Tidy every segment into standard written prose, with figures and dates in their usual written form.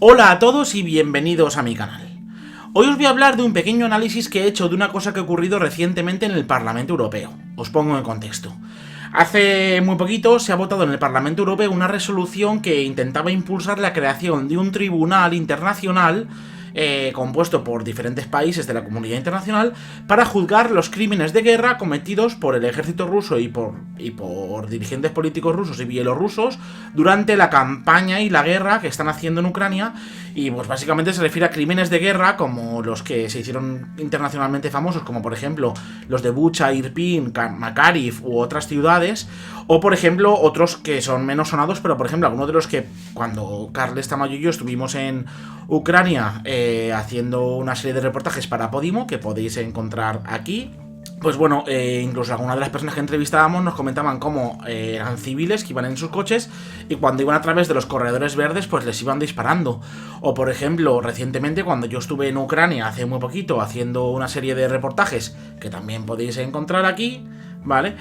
Hola a todos y bienvenidos a mi canal. Hoy os voy a hablar de un pequeño análisis que he hecho de una cosa que ha ocurrido recientemente en el Parlamento Europeo. Os pongo en contexto. Hace muy poquito se ha votado en el Parlamento Europeo una resolución que intentaba impulsar la creación de un tribunal internacional compuesto por diferentes países de la comunidad internacional para juzgar los crímenes de guerra cometidos por el ejército ruso y por dirigentes políticos rusos y bielorrusos durante la campaña y la guerra que están haciendo en Ucrania. Y pues básicamente se refiere a crímenes de guerra como los que se hicieron internacionalmente famosos, como por ejemplo los de Bucha, Irpin, Makariv u otras ciudades, o por ejemplo otros que son menos sonados, pero por ejemplo algunos de los que cuando Carles Tamayo y yo estuvimos en Ucrania haciendo una serie de reportajes para Podimo, que podéis encontrar aquí. Pues bueno, incluso algunas de las personas que entrevistábamos nos comentaban cómo eran civiles que iban en sus coches y cuando iban a través de los corredores verdes pues les iban disparando. O por ejemplo, recientemente cuando yo estuve en Ucrania hace muy poquito haciendo una serie de reportajes que también podéis encontrar aquí, ¿vale?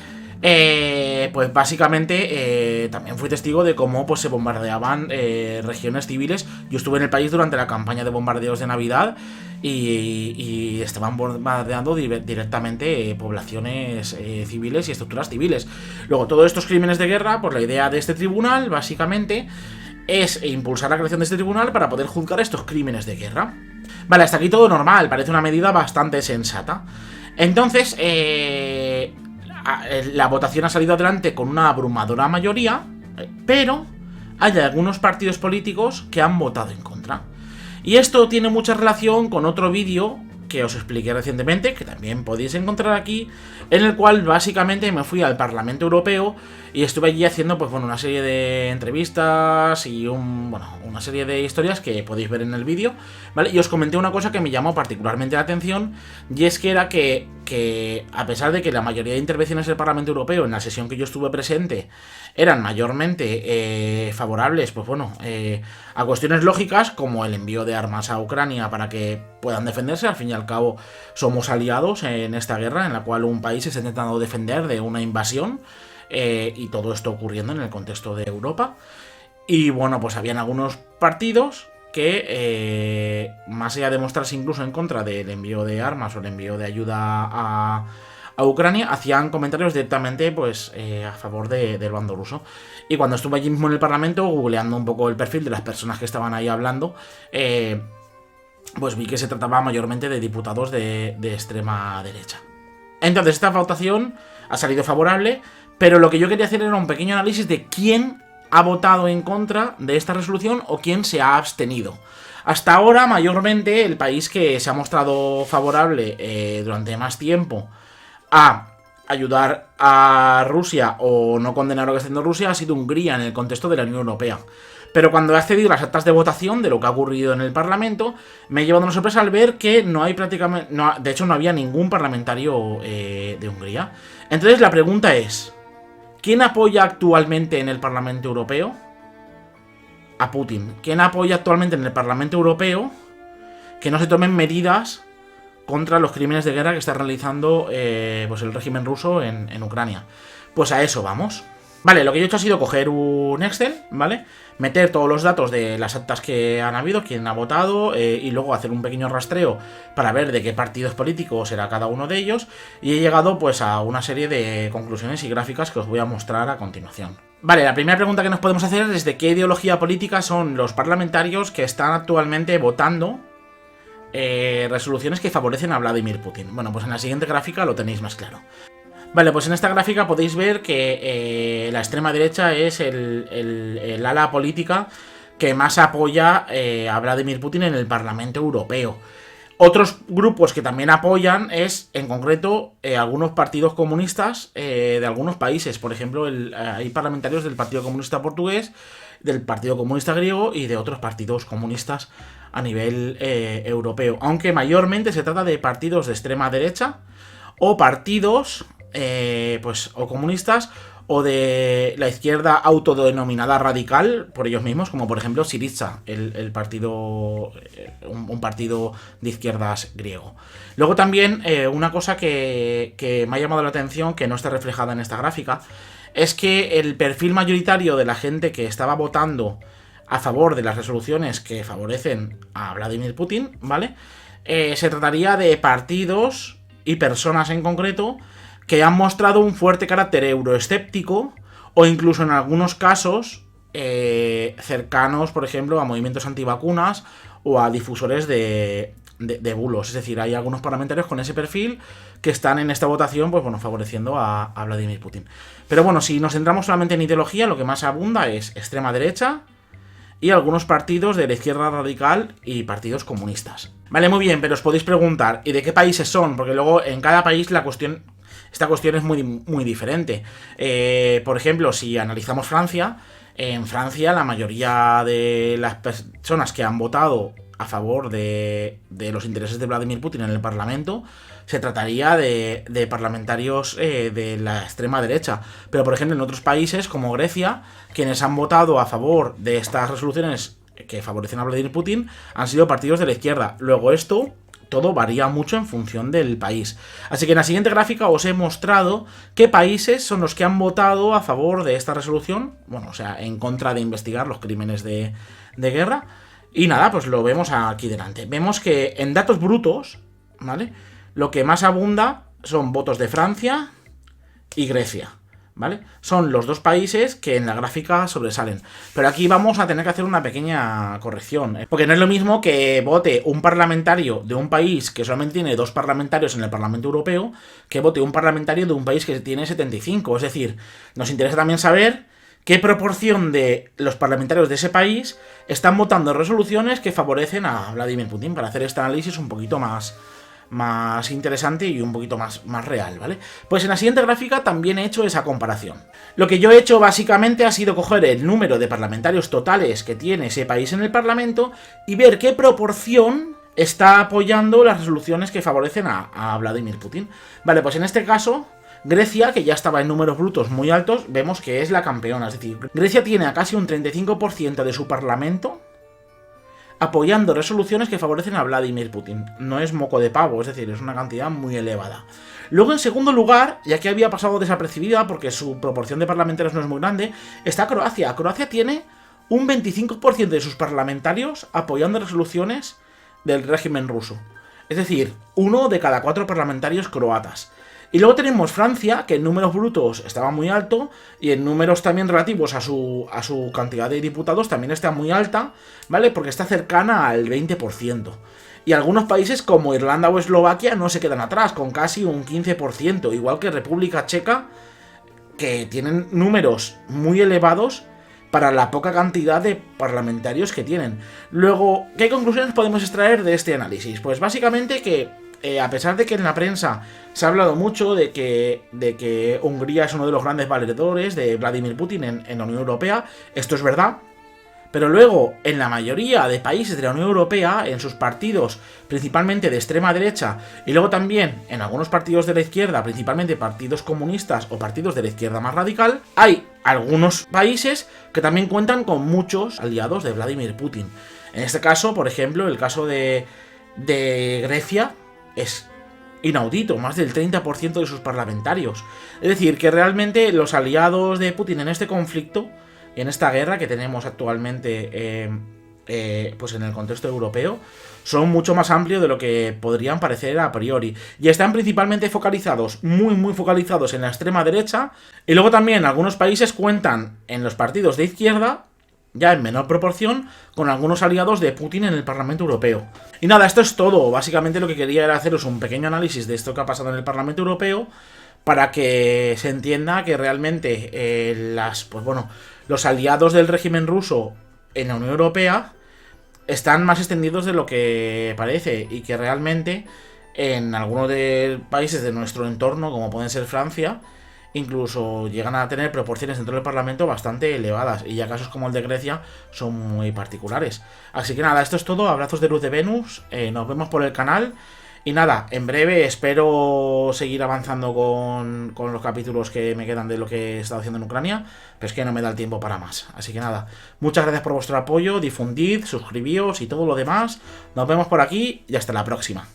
Pues básicamente también fui testigo de cómo pues, se bombardeaban regiones civiles. Yo estuve en el país durante la campaña de bombardeos de Navidad y estaban bombardeando directamente poblaciones civiles y estructuras civiles. Luego, todos estos crímenes de guerra, pues la idea de este tribunal básicamente es impulsar la creación de este tribunal para poder juzgar estos crímenes de guerra. Vale, hasta aquí todo normal, parece una medida bastante sensata. Entonces, la votación ha salido adelante con una abrumadora mayoría, pero hay algunos partidos políticos que han votado en contra. Y esto tiene mucha relación con otro vídeo que os expliqué recientemente, que también podéis encontrar aquí, en el cual básicamente me fui al Parlamento Europeo y estuve allí haciendo pues bueno, una serie de entrevistas y una serie de historias que podéis ver en el vídeo, ¿vale? Y os comenté una cosa que me llamó particularmente la atención, y es que era que a pesar de que la mayoría de intervenciones del Parlamento Europeo en la sesión que yo estuve presente eran mayormente favorables, pues bueno, a cuestiones lógicas como el envío de armas a Ucrania para que puedan defenderse. Al fin y al cabo somos aliados en esta guerra en la cual un país se está intentando defender de una invasión, y todo esto ocurriendo en el contexto de Europa. Y bueno, pues habían algunos partidos que, más allá de mostrarse incluso en contra del envío de armas o el envío de ayuda a Ucrania, hacían comentarios directamente pues a favor del bando ruso. Y cuando estuve allí mismo en el Parlamento, googleando un poco el perfil de las personas que estaban ahí hablando, pues vi que se trataba mayormente de diputados de extrema derecha. Entonces esta votación ha salido favorable, pero lo que yo quería hacer era un pequeño análisis de quién ha votado en contra de esta resolución o quién se ha abstenido. Hasta ahora, mayormente, el país que se ha mostrado favorable durante más tiempo a ayudar a Rusia o no condenar lo que está haciendo Rusia ha sido Hungría en el contexto de la Unión Europea. Pero cuando he accedido a las actas de votación de lo que ha ocurrido en el Parlamento, me he llevado una sorpresa al ver que no hay prácticamente... de hecho, no había ningún parlamentario de Hungría. Entonces la pregunta es, ¿quién apoya actualmente en el Parlamento Europeo a Putin? ¿Quién apoya actualmente en el Parlamento Europeo que no se tomen medidas contra los crímenes de guerra que está realizando pues el régimen ruso en Ucrania? Pues a eso vamos. Vale, lo que yo he hecho ha sido coger un Excel, ¿vale? Meter todos los datos de las actas que han habido, quién ha votado, y luego hacer un pequeño rastreo para ver de qué partidos políticos era cada uno de ellos, y he llegado pues a una serie de conclusiones y gráficas que os voy a mostrar a continuación. Vale, la primera pregunta que nos podemos hacer es de qué ideología política son los parlamentarios que están actualmente votando resoluciones que favorecen a Vladimir Putin. Bueno, pues en la siguiente gráfica lo tenéis más claro. Vale, pues en esta gráfica podéis ver que la extrema derecha es el ala política que más apoya a Vladimir Putin en el Parlamento Europeo. Otros grupos que también apoyan es, en concreto, algunos partidos comunistas de algunos países. Por ejemplo, hay parlamentarios del Partido Comunista Portugués, del Partido Comunista Griego y de otros partidos comunistas a nivel europeo. Aunque mayormente se trata de partidos de extrema derecha o partidos o comunistas o de la izquierda autodenominada radical por ellos mismos, como por ejemplo Syriza, el partido, un partido de izquierdas griego. Luego también una cosa que me ha llamado la atención, que no está reflejada en esta gráfica, es que el perfil mayoritario de la gente que estaba votando a favor de las resoluciones que favorecen a Vladimir Putin, ¿vale? Se trataría de partidos y personas en concreto que han mostrado un fuerte carácter euroescéptico o incluso en algunos casos cercanos, por ejemplo, a movimientos antivacunas o a difusores de bulos. Es decir, hay algunos parlamentarios con ese perfil que están en esta votación, pues bueno, favoreciendo a Vladimir Putin. Pero bueno, si nos centramos solamente en ideología, lo que más abunda es extrema derecha y algunos partidos de la izquierda radical y partidos comunistas. Vale, muy bien, pero os podéis preguntar, ¿y de qué países son? Porque luego en cada país esta cuestión es muy diferente. Por ejemplo, si analizamos Francia, en Francia la mayoría de las personas que han votado a favor de los intereses de Vladimir Putin en el Parlamento, se trataría de parlamentarios de la extrema derecha. Pero por ejemplo en otros países como Grecia, quienes han votado a favor de estas resoluciones que favorecen a Vladimir Putin han sido partidos de la izquierda. Luego esto todo varía mucho en función del país. Así que en la siguiente gráfica os he mostrado qué países son los que han votado a favor de esta resolución, bueno, o sea, en contra de investigar los crímenes de guerra. Y nada, pues lo vemos aquí delante. Vemos que en datos brutos, ¿vale?, lo que más abunda son votos de Francia y Grecia, ¿vale? Son los dos países que en la gráfica sobresalen. Pero aquí vamos a tener que hacer una pequeña corrección, ¿eh? Porque no es lo mismo que vote un parlamentario de un país que solamente tiene 2 parlamentarios en el Parlamento Europeo que vote un parlamentario de un país que tiene 75. Es decir, nos interesa también saber qué proporción de los parlamentarios de ese país están votando resoluciones que favorecen a Vladimir Putin, para hacer este análisis un poquito más interesante y un poquito más real, ¿vale? Pues en la siguiente gráfica también he hecho esa comparación. Lo que yo he hecho básicamente ha sido coger el número de parlamentarios totales que tiene ese país en el Parlamento y ver qué proporción está apoyando las resoluciones que favorecen a Vladimir Putin. Vale, pues en este caso Grecia, que ya estaba en números brutos muy altos, vemos que es la campeona. Es decir, Grecia tiene a casi un 35% de su parlamento apoyando resoluciones que favorecen a Vladimir Putin. No es moco de pavo, es decir, es una cantidad muy elevada. Luego, en segundo lugar, ya que había pasado desapercibida porque su proporción de parlamentarios no es muy grande, está Croacia. Croacia tiene un 25% de sus parlamentarios apoyando resoluciones del régimen ruso. Es decir, 1 de cada 4 parlamentarios croatas. Y luego tenemos Francia, que en números brutos estaba muy alto, y en números también relativos a su cantidad de diputados también está muy alta, ¿vale? Porque está cercana al 20%. Y algunos países como Irlanda o Eslovaquia no se quedan atrás, con casi un 15%, igual que República Checa, que tienen números muy elevados para la poca cantidad de parlamentarios que tienen. Luego, ¿qué conclusiones podemos extraer de este análisis? Pues básicamente que a pesar de que en la prensa se ha hablado mucho de que Hungría es uno de los grandes valedores de Vladimir Putin en la Unión Europea, esto es verdad, pero luego en la mayoría de países de la Unión Europea, en sus partidos principalmente de extrema derecha, y luego también en algunos partidos de la izquierda, principalmente partidos comunistas o partidos de la izquierda más radical, hay algunos países que también cuentan con muchos aliados de Vladimir Putin. En este caso, por ejemplo, el caso de Grecia es inaudito, más del 30% de sus parlamentarios. Es decir, que realmente los aliados de Putin en este conflicto, en esta guerra que tenemos actualmente pues en el contexto europeo, son mucho más amplios de lo que podrían parecer a priori. Y están principalmente focalizados, muy focalizados en la extrema derecha. Y luego también algunos países cuentan en los partidos de izquierda, ya en menor proporción, con algunos aliados de Putin en el Parlamento Europeo. Y nada, esto es todo. Básicamente lo que quería era haceros un pequeño análisis de esto que ha pasado en el Parlamento Europeo, para que se entienda que realmente los aliados del régimen ruso en la Unión Europea están más extendidos de lo que parece, y que realmente en algunos de países de nuestro entorno, como pueden ser Francia, incluso llegan a tener proporciones dentro del Parlamento bastante elevadas, y ya casos como el de Grecia son muy particulares. Así que nada, esto es todo. Abrazos de luz de Venus, nos vemos por el canal, y nada, en breve espero seguir avanzando con los capítulos que me quedan de lo que he estado haciendo en Ucrania, pero es que no me da el tiempo para más. Así que nada, muchas gracias por vuestro apoyo, difundid, suscribíos y todo lo demás. Nos vemos por aquí y hasta la próxima.